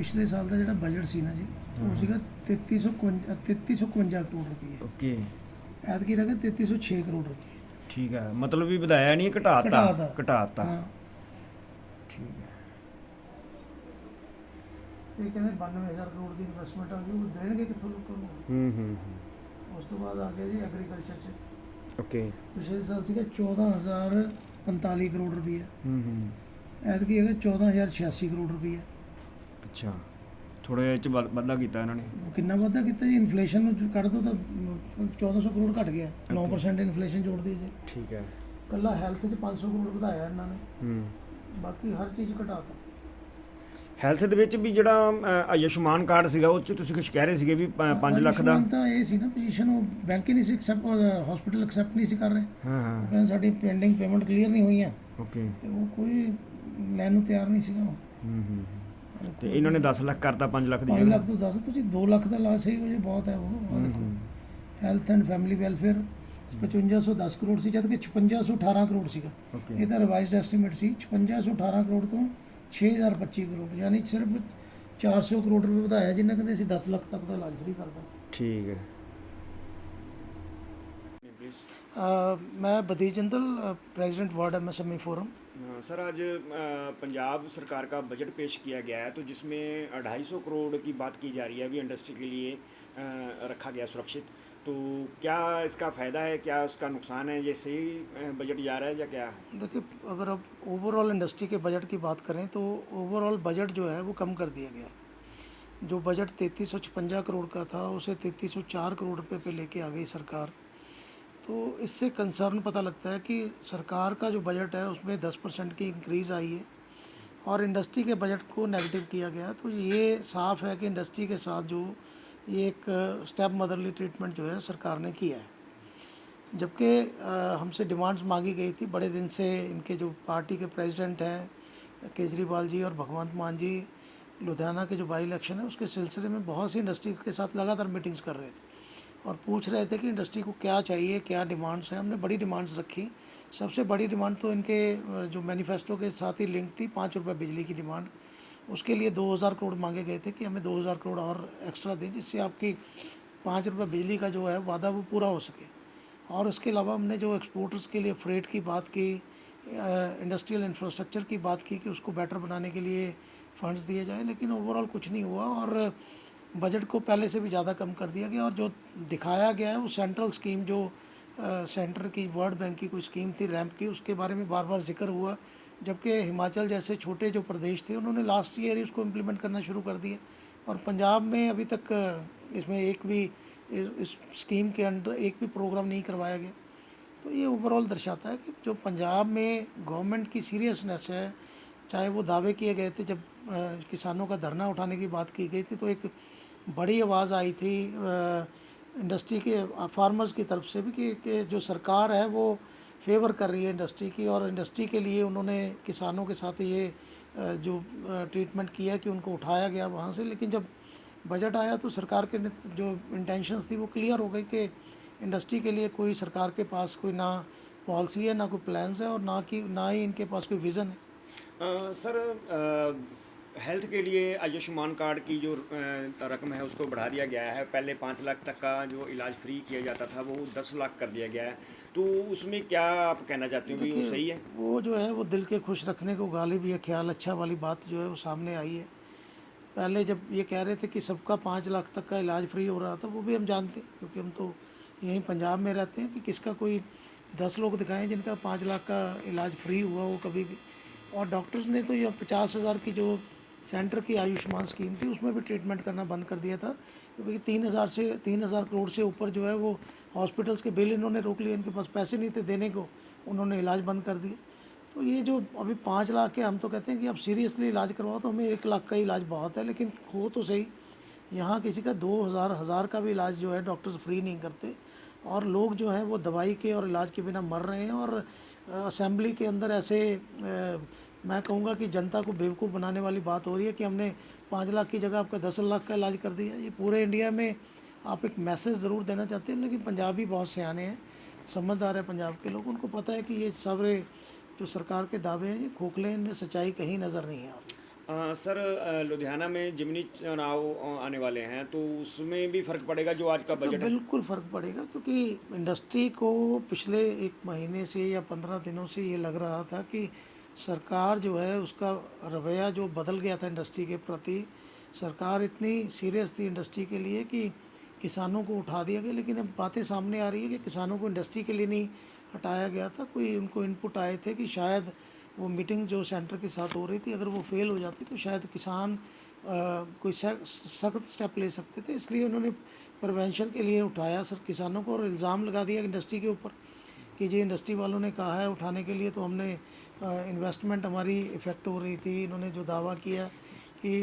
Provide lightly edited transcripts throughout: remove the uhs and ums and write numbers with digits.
पिछले साल का जो बजट सी ना जी वो सीगा 3351 करोड़ रुपये। ओके। ऐतकी रह गया 3306 करोड़ रुपये। ठीक है, मतलब भी ਵਧਾਇਆ नहीं, ਘਟਾਤਾ। घटा था। ਘਟਾਤਾ। हाँ, ठीक है। तो ये कहते 92,000 करोड़ की इन्वेस्टमेंट आ गई, वो देंगे कितों लोगों को। उस तो बाद आ गया जी एग्रीकल्चर च। ओके। पिछले साल सीगा 14,045 करोड़ रुपये। हम्म। ऐतकी है 14,086 करोड़ रुपये। अच्छा, थोड़ा ਜਿਹਾ ਇਹ 'ਚ ਵਾਧਾ ਕੀਤਾ ਇਹਨਾਂ ਨੇ। वो कितना वादा किया जी, इन्फ्लेशन कर दो तो 1400 करोड़ घट गया। 9% इन्फ्लेशन जोड़ दी जी। ठीक है। कला हैल्थ च 500 करोड़ ਵਧਾਇਆ ਇਹਨਾਂ ਨੇ, ਹੂੰ। ਬਾਕੀ ਹਰ ਚੀਜ਼ ਘਟਾਤਾ। ਹੈਲਥ ਦੇ ਵਿੱਚ ਵੀ ਜਿਹੜਾ ਆਯੁਸ਼ਮਾਨ ਕਾਰਡ ਸੀਗਾ ਉਹ 'ਚ ਤੁਸੀਂ ਕੁਝ ਕਹਿ ਰਹੇ ਸੀਗੇ ਵੀ 5 ਲੱਖ ਦਾ। ਆਯੁਸ਼ਮਾਨ ਤਾਂ ਇਹ ਸੀ ਨਾ ਪੋਜੀਸ਼ਨ, ਉਹ ਬੈਂਕ ਹੀ ਨਹੀਂ ਸੀ ਹਸਪੀਟਲ ਐਕਸੈਪਟ ਨਹੀਂ ਸੀ ਕਰ ਰਹੇ। ਹਾਂ ਉਹ ਹਾਂ। ਕਹਿੰਦੇ ਸਾਡੀ ਪੈਂਡਿੰਗ ਪੇਮੈਂਟ ਕਲੀਅਰ ਨਹੀਂ ਹੋਈਆਂ, ਓਕੇ। ਤੇ ਉਹ ਕੋਈ ਲੈਣ ਨੂੰ ਤਿਆਰ ਨਹੀਂ ਸੀਗਾ ਉਹ। ਤੇ ਇਹਨਾਂ ਨੇ 10 ਲੱਖ ਕਰਤਾ 5 ਲੱਖ ਦੀ 5 ਜਗ੍ਹਾ। ਲੱਖ ਤੋਂ 10 ਤੁਸੀਂ 2 ਲੱਖ ਦਾ ਲਾ ਸਹੀ ਹੋ ਜੇ ਬਹੁਤ ਹੈ ਉਹ। ਆਹ ਦੇਖੋ health and family welfare 5510 crore ਸੀ, ਜਦ ਕਿ 5618 ਕਰੋੜ ਸੀਗਾ। ਓਕੇ। ਇਹ ਤਾਂ ਰਿਵਾਈਜ਼ਡ ਐਸਟੀਮੇਟ ਸੀ। 5618 ਕਰੋੜ ਤੋਂ 6025 ਕਰੋੜ, ਯਾਨੀ ਸਿਰਫ 400 ਕਰੋੜ ਰੁਪਏ ਵਧਾਇਆ, ਜਿੰਨਾ ਕਹਿੰਦੇ ਅਸੀਂ 10 ਲੱਖ ਤੱਕ ਦਾ ਇਲਾਜ ਫ੍ਰੀ ਕਰਦਾ। ਠੀਕ ਹੈ। प्लीज़। मैं बदीज Jindal, president ward MSME forum. Sir, आज पंजाब सरकार का बजट पेश किया गया है, तो जिसमें 250 करोड़ की बात की जा रही है अभी इंडस्ट्री के लिए रखा गया सुरक्षित। तो क्या इसका फ़ायदा है, क्या उसका नुकसान है, ये सही बजट जा रहा है या क्या है? देखिए, अगर अब ओवरऑल इंडस्ट्री के बजट की बात करें तो ओवरऑल बजट जो है वो कम कर दिया गया। जो बजट 3356 करोड़ का था उसे 3304 करोड़ रुपये पे लेके आ गई सरकार। तो इससे कंसर्न पता लगता है कि सरकार का जो बजट है उसमें 10% की इंक्रीज़ आई है और इंडस्ट्री के बजट को नेगेटिव किया गया। तो ये साफ़ है कि इंडस्ट्री के साथ जो ये एक स्टेप मदरली ट्रीटमेंट जो है सरकार ने किया है। जबकि हमसे डिमांड्स मांगी गई थी बड़े दिन से। इनके जो पार्टी के प्रेसिडेंट हैं केजरीवाल जी और भगवंत मान जी, लुधियाना के जो बाई इलेक्शन है उसके सिलसिले में बहुत सी इंडस्ट्री के साथ लगातार मीटिंग्स कर रहे थे और पूछ रहे थे कि इंडस्ट्री को क्या चाहिए, क्या डिमांड्स हैं। हमने बड़ी डिमांड्स रखी। सबसे बड़ी डिमांड तो इनके जो मैनिफेस्टो के साथ ही लिंक थी, 5 रुपये बिजली की डिमांड। उसके लिए 2000 करोड़ मांगे गए थे कि हमें 2000 करोड़ और एक्स्ट्रा दें, जिससे आपकी 5 रुपये बिजली का जो है वादा वो पूरा हो सके। और उसके अलावा हमने जो एक्सपोर्टर्स के लिए फ्रेट की बात की, इंडस्ट्रियल इंफ्रास्ट्रक्चर की बात की कि उसको बेटर बनाने के लिए फंड्स दिए जाए, लेकिन ओवरऑल कुछ नहीं हुआ और बजट को पहले से भी ज़्यादा कम कर दिया गया। और जो दिखाया गया है वो सेंट्रल स्कीम, जो सेंटर की वर्ल्ड बैंक की कोई स्कीम थी रैंप की, उसके बारे में बार बार जिक्र हुआ, जबकि हिमाचल जैसे छोटे जो प्रदेश थे उन्होंने लास्ट ईयर ही उसको इम्प्लीमेंट करना शुरू कर दिया और पंजाब में अभी तक इसमें एक भी इस स्कीम के अंडर एक भी प्रोग्राम नहीं करवाया गया। तो ये ओवरऑल दर्शाता है कि जो पंजाब में गवर्नमेंट की सीरियसनेस है। चाहे वो दावे किए गए थे, जब किसानों का धरना उठाने की बात की गई थी तो एक बड़ी आवाज़ आई थी इंडस्ट्री के फार्मर्स की तरफ से भी कि जो सरकार है वो फेवर कर रही है इंडस्ट्री की और इंडस्ट्री के लिए उन्होंने किसानों के साथ ये जो ट्रीटमेंट किया कि उनको उठाया गया वहाँ से। लेकिन जब बजट आया तो सरकार के जो इंटेंशंस थी वो क्लियर हो गई कि इंडस्ट्री के लिए कोई सरकार के पास कोई ना पॉलिसी है, ना कोई प्लान्स है और ना ही इनके पास कोई विज़न है। सर, हेल्थ के लिए आयुष्मान कार्ड की जो रकम है उसको बढ़ा दिया गया है। पहले 5 लाख तक का जो इलाज फ्री किया जाता था वो 10 लाख कर दिया गया है, तो उसमें क्या आप कहना चाहते हो कि वो सही है? वो जो है वो दिल के खुश रखने को गालिब ये ख्याल अच्छा वाली बात जो है वो सामने आई है। पहले जब ये कह रहे थे कि सबका 5 लाख तक का इलाज फ्री हो रहा था, वो भी हम जानते हैं क्योंकि हम तो यहीं पंजाब में रहते हैं, कि किसका कोई 10 लोग दिखाएं जिनका 5 लाख का इलाज फ्री हुआ हो कभी भी। और डॉक्टर्स ने तो ये 50,000 की जो सेंटर की आयुष्मान स्कीम थी उसमें भी ट्रीटमेंट करना बंद कर दिया था, क्योंकि 3,000 करोड़ से ऊपर जो है वो हॉस्पिटल्स के बिल इन्होंने रोक लिए। इनके पास पैसे नहीं थे देने को, उन्होंने इलाज बंद कर दिया। तो ये जो अभी 5 लाख के, हम तो कहते हैं कि अब सीरियसली इलाज करवाओ तो हमें 1 लाख का ही इलाज बहुत है, लेकिन हो तो सही। यहाँ किसी का 2,000 का भी इलाज जो है डॉक्टर्स फ्री नहीं करते और लोग जो हैं वो दवाई के और इलाज के बिना मर रहे हैं। और असेंबली के अंदर ऐसे मैं कहूँगा कि जनता को बेवकूफ़ बनाने वाली बात हो रही है कि हमने 5 लाख की जगह आपका 10 लाख का इलाज कर दिया। ये पूरे इंडिया में आप एक मैसेज ज़रूर देना चाहते हैं, लेकिन पंजाबी बहुत सियाने हैं, समझदार है पंजाब के लोग, उनको पता है कि ये सारे जो सरकार के दावे हैं ये खोखले हैं, इनमें सच्चाई कहीं नज़र नहीं आ रही। सर लुधियाना में ज़िमनी चुनाव आने वाले हैं, तो उसमें भी फ़र्क पड़ेगा जो आज का तो बजट है? बिल्कुल फ़र्क पड़ेगा, क्योंकि इंडस्ट्री को पिछले 1 महीने से या 15 दिनों से ये लग रहा था कि सरकार जो है उसका रवैया जो बदल गया था इंडस्ट्री के प्रति। सरकार इतनी सीरियस थी इंडस्ट्री के लिए कि किसानों को उठा दिया गया, लेकिन अब बातें सामने आ रही है कि किसानों को इंडस्ट्री के लिए नहीं हटाया गया था। कोई उनको इनपुट आए थे कि शायद वो मीटिंग जो सेंटर के साथ हो रही थी, अगर वो फेल हो जाती तो शायद किसान कोई सख्त स्टेप ले सकते थे, इसलिए उन्होंने प्रिवेंशन के लिए उठाया सर किसानों को, और इल्ज़ाम लगा दिया इंडस्ट्री के ऊपर कि जी इंडस्ट्री वालों ने कहा है उठाने के लिए, तो हमने इन्वेस्टमेंट हमारी इफ़ेक्ट हो रही थी। इन्होंने जो दावा किया कि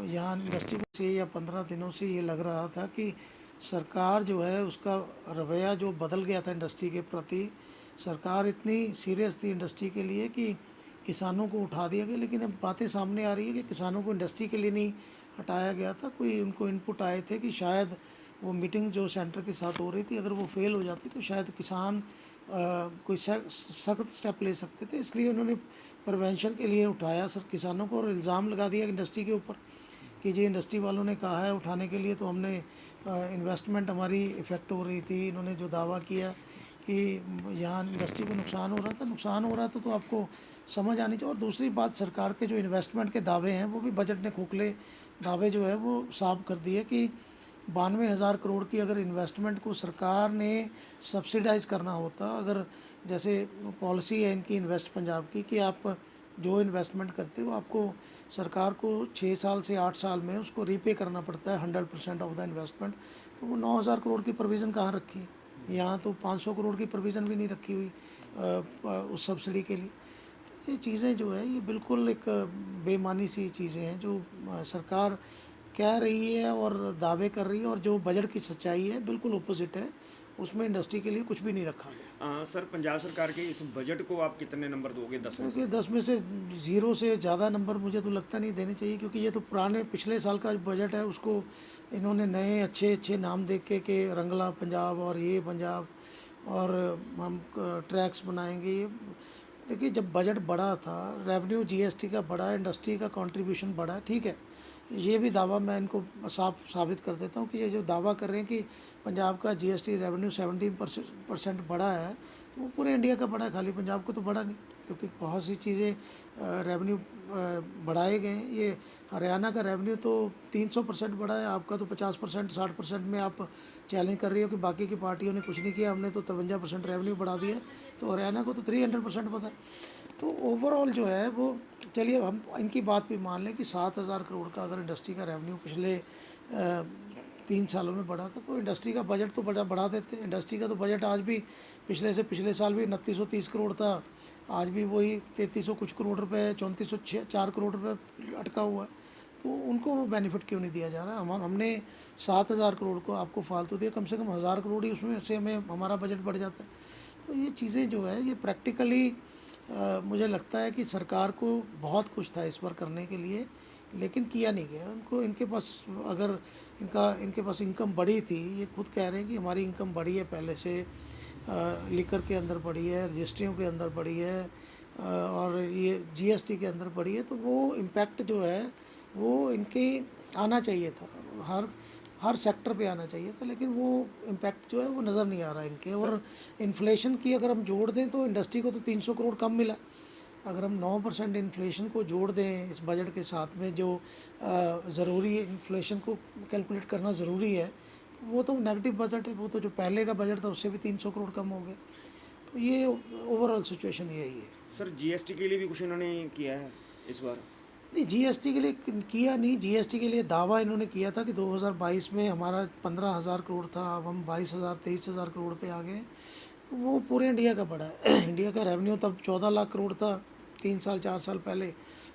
यहाँ इंडस्ट्री से या 15 दिनों से ये लग रहा था कि सरकार जो है उसका रवैया जो बदल गया था इंडस्ट्री के प्रति। सरकार इतनी सीरियस थी इंडस्ट्री के लिए कि किसानों को उठा दिया गया, लेकिन अब बातें सामने आ रही है कि किसानों को इंडस्ट्री के लिए नहीं हटाया गया था। कोई उनको इनपुट आए थे कि शायद वो मीटिंग जो सेंटर के साथ हो रही थी, अगर वो फेल हो जाती तो शायद किसान कोई सख्त स्टेप ले सकते थे, इसलिए उन्होंने प्रिवेंशन के लिए उठाया सर किसानों को, और इल्ज़ाम लगा दिया इंडस्ट्री के ऊपर कि जी इंडस्ट्री वालों ने कहा है उठाने के लिए, तो हमने इन्वेस्टमेंट हमारी इफ़ेक्ट हो रही थी। इन्होंने जो दावा किया कि यहाँ इंडस्ट्री को नुकसान हो रहा था, नुकसान हो रहा था तो आपको समझ आनी चाहिए। और दूसरी बात, सरकार के जो इन्वेस्टमेंट के दावे हैं वो भी बजट ने खोखले दावे जो है वो साफ कर दिए कि 92,000 करोड़ की अगर इन्वेस्टमेंट को सरकार ने सब्सिडाइज़ करना होता, अगर जैसे पॉलिसी है इनकी इन्वेस्ट पंजाब की कि आप जो इन्वेस्टमेंट करते हो आपको सरकार को 6 साल से 8 साल में उसको रीपे करना पड़ता है 100% ऑफ द इन्वेस्टमेंट, तो वो 9,000 करोड़ की प्रोविज़न कहाँ रखी है? यहाँ तो 500 करोड़ की प्रोविज़न भी नहीं रखी हुई उस सब्सिडी के लिए। ये चीज़ें जो है ये बिल्कुल एक बेईमानी सी चीज़ें हैं जो सरकार कह रही है और दावे कर रही है, और जो बजट की सच्चाई है बिल्कुल अपोजिट है। उसमें इंडस्ट्री के लिए कुछ भी नहीं रखा गया। सर पंजाब सरकार के इस बजट को आप कितने नंबर दोगे 10 में से? देखिए 10 में से 0 से ज़्यादा नंबर मुझे तो लगता नहीं देने चाहिए, क्योंकि ये तो पुराने पिछले साल का जो बजट है उसको इन्होंने नए अच्छे अच्छे नाम दे के रंगला पंजाब और ये पंजाब और हम ट्रैक्स बनाएंगे। ये देखिए जब बजट बढ़ा था, रेवेन्यू जीएसटी का बढ़ा, इंडस्ट्री का कंट्रीब्यूशन बढ़ा, ठीक है। ये भी दावा मैं इनको साफ साबित कर देता हूँ कि ये जो दावा कर रहे हैं कि पंजाब का जीएसटी रेवेन्यू 17% बढ़ा है, वो पूरे इंडिया का बढ़ा है, खाली पंजाब को तो बढ़ा नहीं, क्योंकि बहुत सी चीज़ें रेवेन्यू बढ़ाए गए हैं। ये हरियाणा का रेवेन्यू तो 300% बढ़ा है, आपका तो 50% 60% में आप चैलेंज कर रही हो कि बाकी की पार्टियों ने कुछ नहीं किया, हमने तो 53% रेवेन्यू बढ़ा दिया है, तो हरियाणा को तो 300% पता है। तो ओवरऑल जो है वो, चलिए हम इनकी बात भी मान लें कि 7,000 करोड़ का अगर इंडस्ट्री का रेवेन्यू पिछले 3 सालों में बढ़ा था, तो इंडस्ट्री का बजट तो बढ़ा देते। इंडस्ट्री का तो बजट आज भी पिछले से पिछले साल भी 2930 करोड़ था, आज भी वही 3300 कुछ करोड़ रुपए, 3404 करोड़ रुपए अटका हुआ है। तो उनको वो बेनिफिट क्यों नहीं दिया जा रहा? हमने 7,000 करोड़ को आपको फालतू दिया, कम से कम 1,000 करोड़ ही उसमें से हमें हमारा बजट बढ़ जाता है। तो ये चीज़ें जो है ये प्रैक्टिकली मुझे लगता है कि सरकार को बहुत कुछ था इस पर करने के लिए, लेकिन किया नहीं गया। उनको इनके पास अगर इनके पास इनकम बढ़ी थी, ये खुद कह रहे हैं कि हमारी इनकम बढ़ी है पहले से, लिकर के अंदर बढ़ी है, रजिस्ट्रियों के अंदर बढ़ी है, और ये जीएसटी के अंदर बढ़ी है, तो वो इम्पैक्ट जो है वो इनके आना चाहिए था, हर हर सेक्टर पे आना चाहिए था, लेकिन वो इम्पैक्ट जो है वो नज़र नहीं आ रहा है इनके। और इन्फ्लेशन की अगर हम जोड़ दें तो इंडस्ट्री को तो 300 करोड़ कम मिला। अगर हम 9% इन्फ्लेशन को जोड़ दें इस बजट के साथ में, जो ज़रूरी है इन्फ्लेशन को कैलकुलेट करना ज़रूरी है, तो वो तो नेगेटिव बजट है। वो तो जो पहले का बजट था उससे भी 300 करोड़ कम हो गया। तो ये ओवरऑल सिचुएशन यही है। सर जीएसटी के लिए भी कुछ इन्होंने किया है इस बार? नहीं, जीएसटी के लिए किया नहीं। जीएसटी के लिए दावा इन्होंने किया था कि 2022 में हमारा 15,000 करोड़ था, अब हम 22,000 23,000 करोड़ पे आ गए। तो वो पूरे इंडिया का बढ़ा है। इंडिया का रेवेन्यू तब 14 लाख करोड़ था 3 साल 4 साल पहले,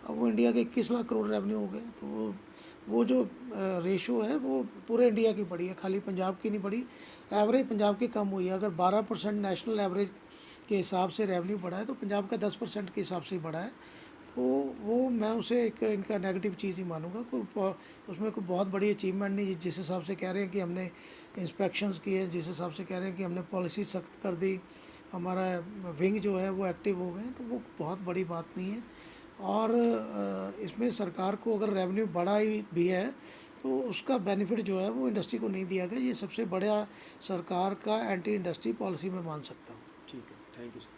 अब वो इंडिया के 21 लाख करोड़ रेवेन्यू हो गए। तो वो जो रेशो है वो पूरे इंडिया की बढ़ी है, खाली पंजाब की नहीं बढ़ी। एवरेज पंजाब की कम हुई है। अगर 12% नेशनल एवरेज के हिसाब से रेवेन्यू बढ़ा है, तो पंजाब का 10% के हिसाब से ही बढ़ा है। तो वो मैं उसे एक इनका नेगेटिव चीज़ ही मानूंगा। उसमें कोई बहुत बड़ी अचीवमेंट नहीं, जिस हिसाब से कह रहे हैं कि हमने इंस्पेक्शंस किए, जिस हिसाब से कह रहे हैं कि हमने पॉलिसी सख्त कर दी, हमारा विंग जो है वो एक्टिव हो गए, तो वो बहुत बड़ी बात नहीं है। और इसमें सरकार को अगर रेवेन्यू बढ़ा भी है तो उसका बेनिफिट जो है वो इंडस्ट्री को नहीं दिया गया। ये सबसे बड़ा सरकार का एंटी इंडस्ट्री पॉलिसी मैं मान सकता हूँ। ठीक है, थैंक यू सर।